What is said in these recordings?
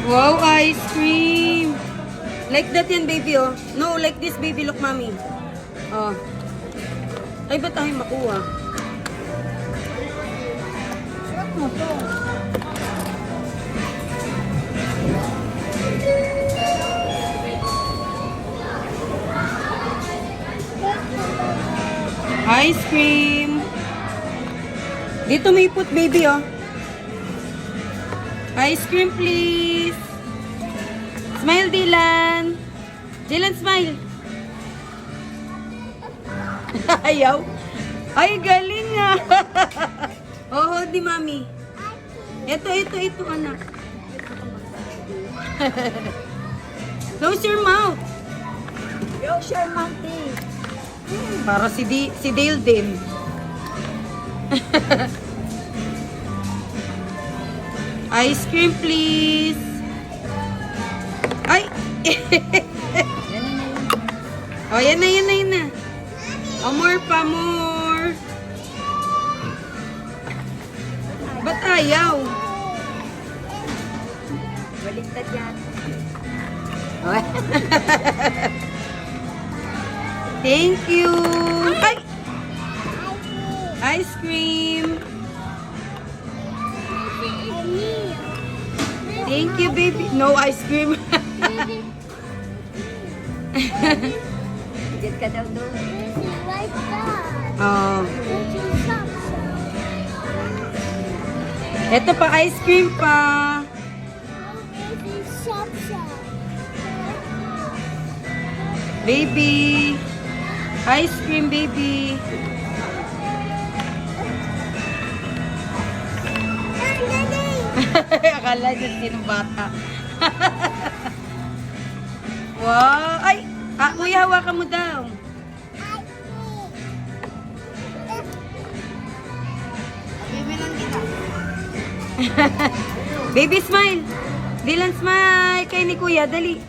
Wow, ice cream. Like that yan, baby, oh. No, like this, baby. Look, mommy. Oh. Ay, ba't tayo makuha? Suot mo to. Ice cream. Dito may put, baby, oh. Ice cream, please. Smile, Dylan. Dylan, smile. Ayaw. Ay, galing nga. Oh, di mami. Ito, anak. Close your mouth. Close your mouth, eh. Para si Dale din. Ice cream, please. Ay! Oh, yan na. Oh, more pa, more. Ba't ayaw? Baliktad yan. Thank you. Ay! Ice cream. Thank you, baby. No ice cream. Diyan ka daw doon. Oh. Ito pa, ice cream pa. Baby. Ice cream, baby. Akala niya sinong bata. Wow. Ay! Kuya, hawakan mo daw. Baby, smile. Dylan, smile. Kay ni kuya, dali.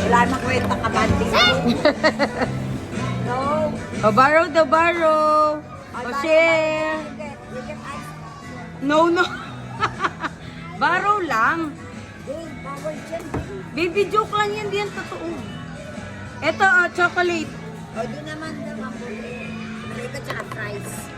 Wala namang kwenta ka banding. No. O, borrow the borrow. O, share. You get ice. No. Borrow lang. Ding, bawal dyan, ding. Baby, joke lang yan. Di yan totoo. Ito, chocolate. O, di naman naman. Maliit at saka fries.